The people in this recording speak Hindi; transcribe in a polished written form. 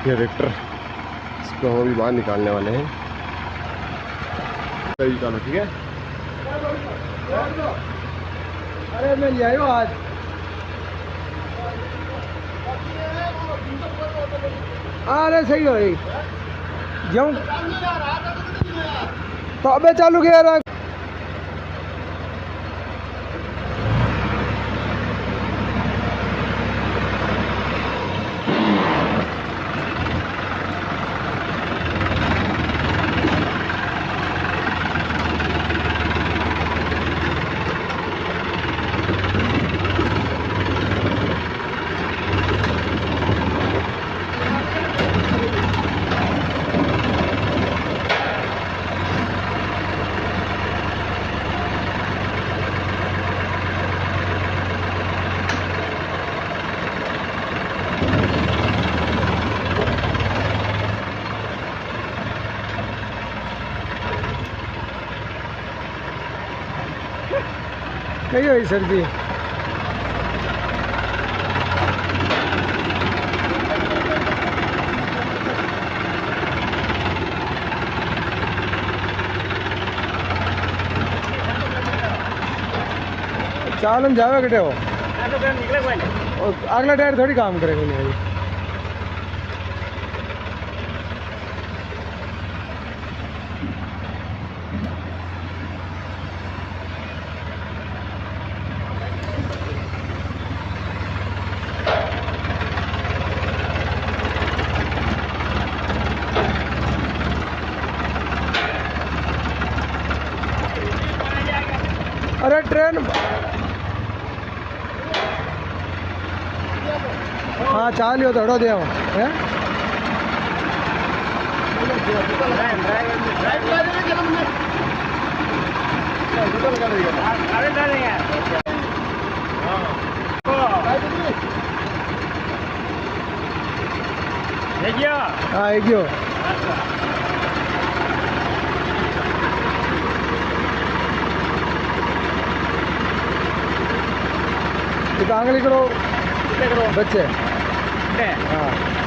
ये ट्रैक्टर, इसको हम अभी बाहर निकालने वाले हैं। चलो ठीक है। अरे मैं ले आयो आज। अरे सही हो जाऊँ तो अबे चालू किया रहा। कही हुई सर जी। चालन जावे कटे हो अगला टायर थोड़ी काम करेगा नहीं। अरे ट्रेन हाँ चालियो दौड़ो दे हैं। हाँ एक ही हो। आंगली करो बच्चे। हाँ